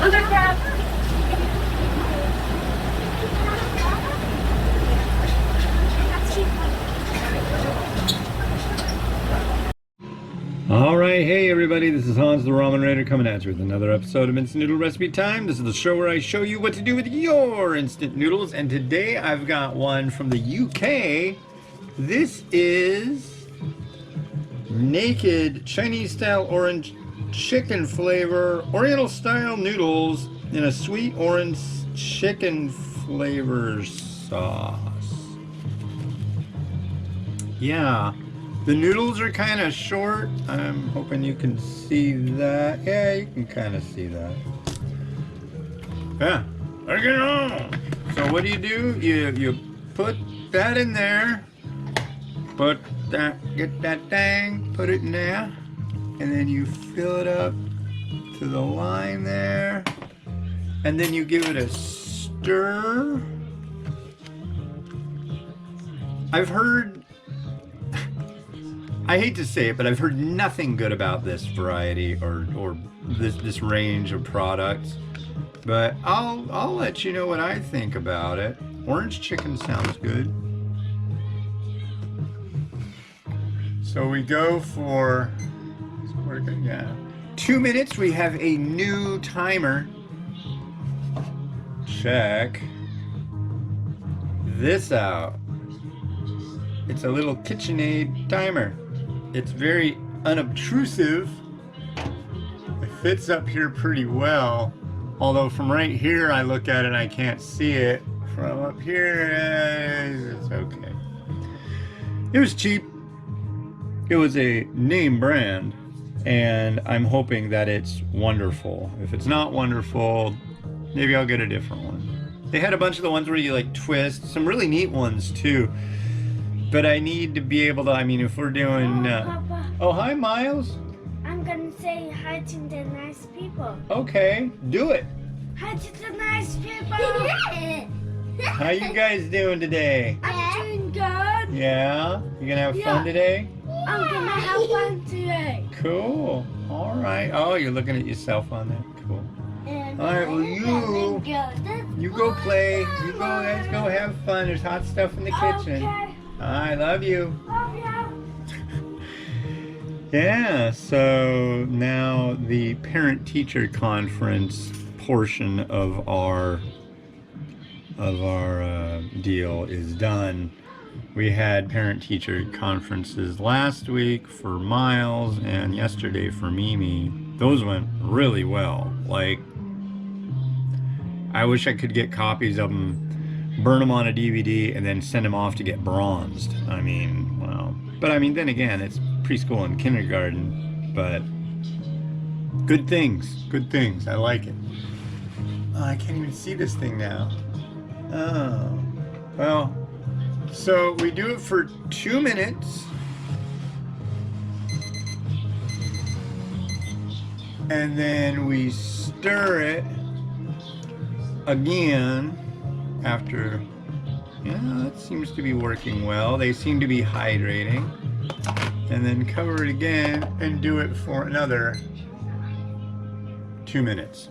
Alright, hey everybody, this is Hans the Ramen Raider coming at you with another episode of Instant Noodle Recipe Time. This is the show where I show you what to do with your instant noodles, and today I've got one from the UK. This is naked Chinese style orange chicken flavor Oriental style noodles in a sweet orange chicken flavor sauce. Yeah. The noodles are kind of short. I'm hoping you can see that. Yeah, you can kind of see that. Yeah, let's get on. So what do? You put that in there. Put that, get that thing, put it in there. And then you fill it up to the line there. And then you give it a stir. I've heard, I hate to say it, but I've heard nothing good about this variety or this range of products. But I'll let you know what I think about it. Orange chicken sounds good. So we go for, yeah, 2 minutes. We have a new timer. Check this out. It's a little KitchenAid timer. It's very unobtrusive. It fits up here pretty well. Although from right here I look at it and I can't see it. From up here, it's okay. It was cheap. It was a name brand. And I'm hoping that it's wonderful. If it's not wonderful, maybe I'll get a different one. They had a bunch of the ones where you like twist. Some really neat ones too. But I need to be able to, I mean, if we're doing... Papa, oh, hi, Miles. I'm gonna say hi to the nice people. Okay, do it. Hi to the nice people. How you guys doing today? I'm doing good. Yeah? You gonna have fun today? I'm gonna have fun today. Cool. All right. Oh, you're looking at yourself on there. Cool. All right, well, you go play. You go, let's go have fun. There's hot stuff in the kitchen. Okay. I love you. Love you. Yeah, so now the parent-teacher conference portion of our deal is done. We had parent-teacher conferences last week for Miles and yesterday for Mimi. Those went really well. Like, I wish I could get copies of them, burn them on a DVD, and then send them off to get bronzed. I mean, wow. But I mean, then again, it's preschool and kindergarten, but good things, good things. I like it. Oh, I can't even see this thing now. Oh, well, so we do it for 2 minutes. And then we stir it again. After, yeah, that seems to be working well. They seem to be hydrating. And then cover it again and do it for another 2 minutes.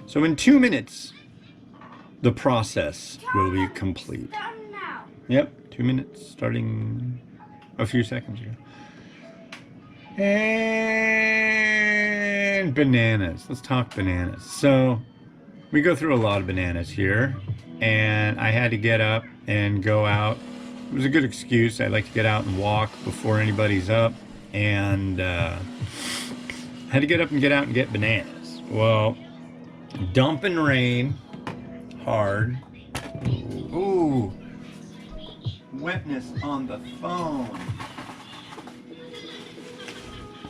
So in 2 minutes, the process will be complete. Done now. Yep, 2 minutes starting a few seconds ago. And bananas. Let's talk bananas. So we go through a lot of bananas here. And I had to get up and go out. It was a good excuse. I like to get out and walk before anybody's up. And had to get up and get out and get bananas. Well, dumping rain hard. Ooh, wetness on the phone.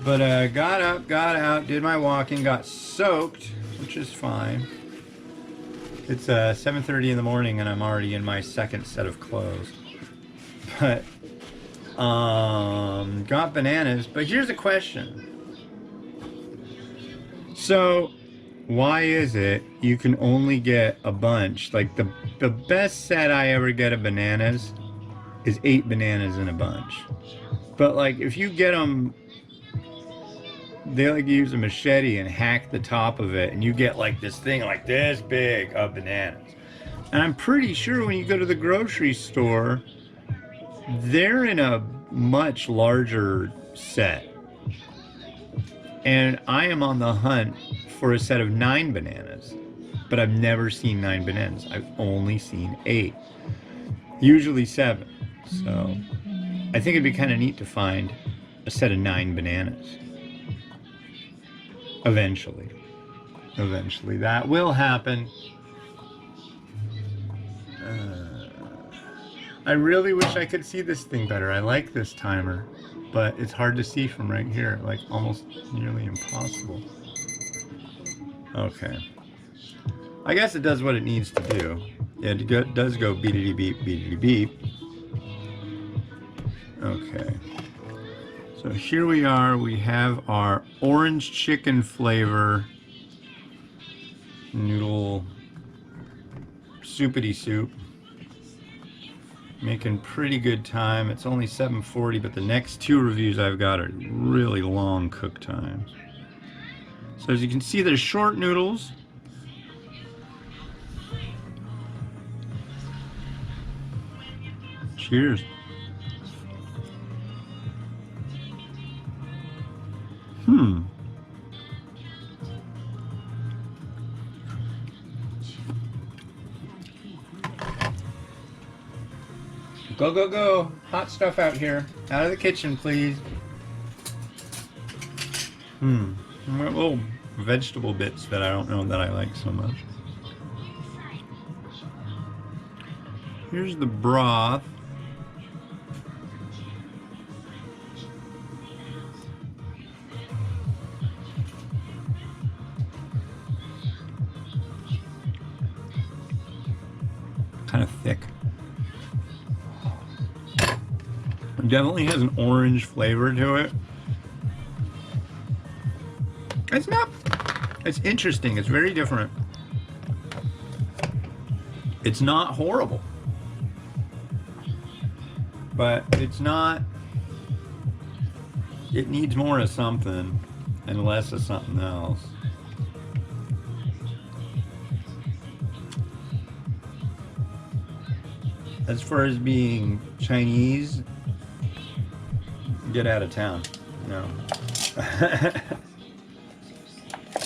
But got up, got out, did my walking, got soaked, which is fine. It's 7:30 in the morning and I'm already in my second set of clothes. But got bananas. But here's a question. So why is it you can only get a bunch? Like the best set I ever get of bananas is 8 bananas in a bunch. But like if you get them they like use a machete and hack the top of it, and you get like this thing like this big of bananas. And I'm pretty sure when you go to the grocery store, they're in a much larger set. And I am on the hunt for a set of 9 bananas. But I've never seen 9 bananas. I've only seen 8. Usually 7. So I think it'd be kind of neat to find a set of 9 bananas. Eventually. Eventually. That will happen. I really wish I could see this thing better. I like this timer, but it's hard to see from right here. Like almost nearly impossible. Okay. I guess it does what it needs to do. It does go beep beep beep beep. Okay. So here we are. We have our orange chicken flavor noodle soupity soup. Making pretty good time. It's only 7:40, but the next 2 reviews I've got are really long cook times. So as you can see, they're short noodles. Cheers. Go, go, go. Hot stuff out here. Out of the kitchen, please. Little vegetable bits that I don't know that I like so much. Here's the broth. Kind of thick. It definitely has an orange flavor to it. It's interesting. It's very different. It's not horrible. But it's not, it needs more of something and less of something else. As far as being Chinese, get out of town. No.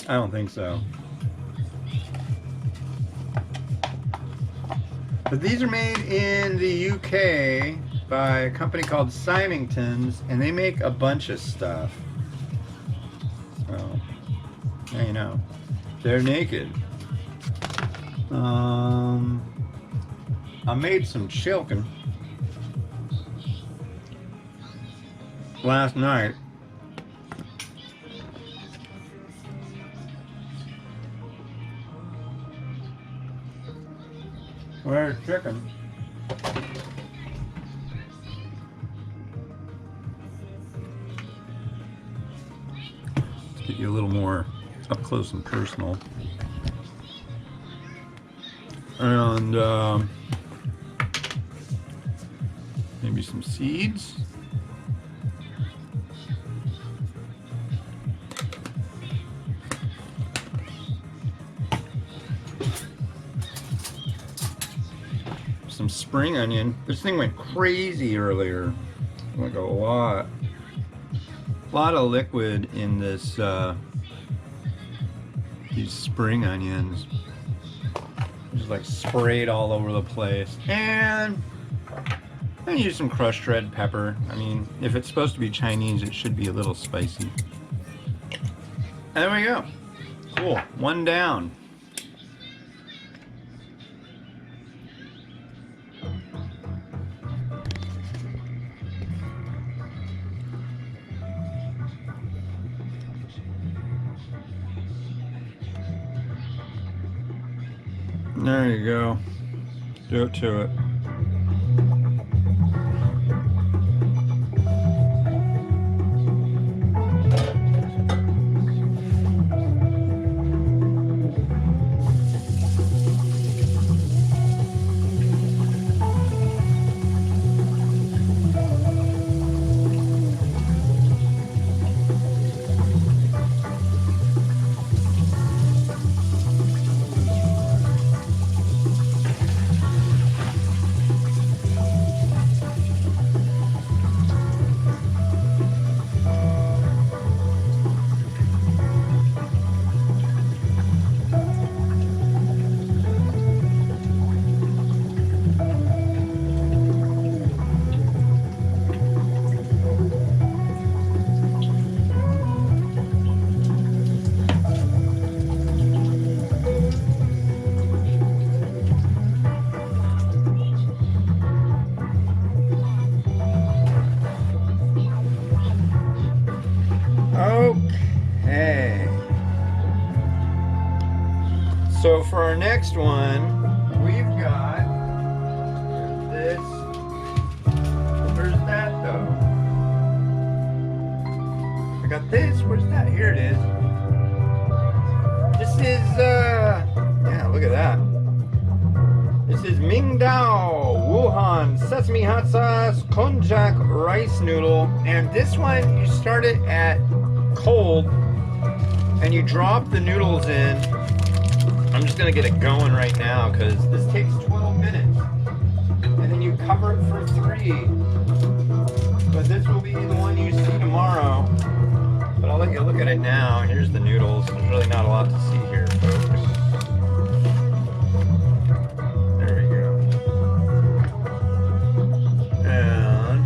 I don't think so. But these are made in the UK by a company called Symington's, and they make a bunch of stuff. So, yeah, you know, they're naked. I made some chilken last night. Where's chicken? Let's get you a little more up close and personal. And maybe some seeds. Some spring onion. This thing went crazy earlier. Like a lot of liquid in this these spring onions. Just like sprayed all over the place. And I use some crushed red pepper. I mean, if it's supposed to be Chinese, it should be a little spicy. And there we go. Cool. One down. There you go. Do it to it. So for our next one, we've got this. Where's that though? I got this. Where's that? Here it is. This is yeah, look at that. This is Mingdao Wuhan Sesame Hot Sauce Konjac Rice Noodle. And this one, you start it at cold and you drop the noodles in. I'm just gonna get it going right now because this takes 12 minutes. And then you cover it for 3. But this will be the one you see tomorrow. But I'll let you look at it now. Here's the noodles. There's really not a lot to see here, folks. There we go. And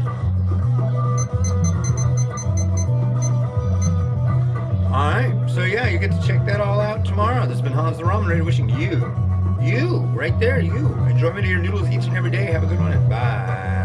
alright, so yeah, you get to check that all out tomorrow. This has been Hans the Ramen Raider wishing you, right there, you, enjoyment of your noodles each and every day. Have a good one and bye.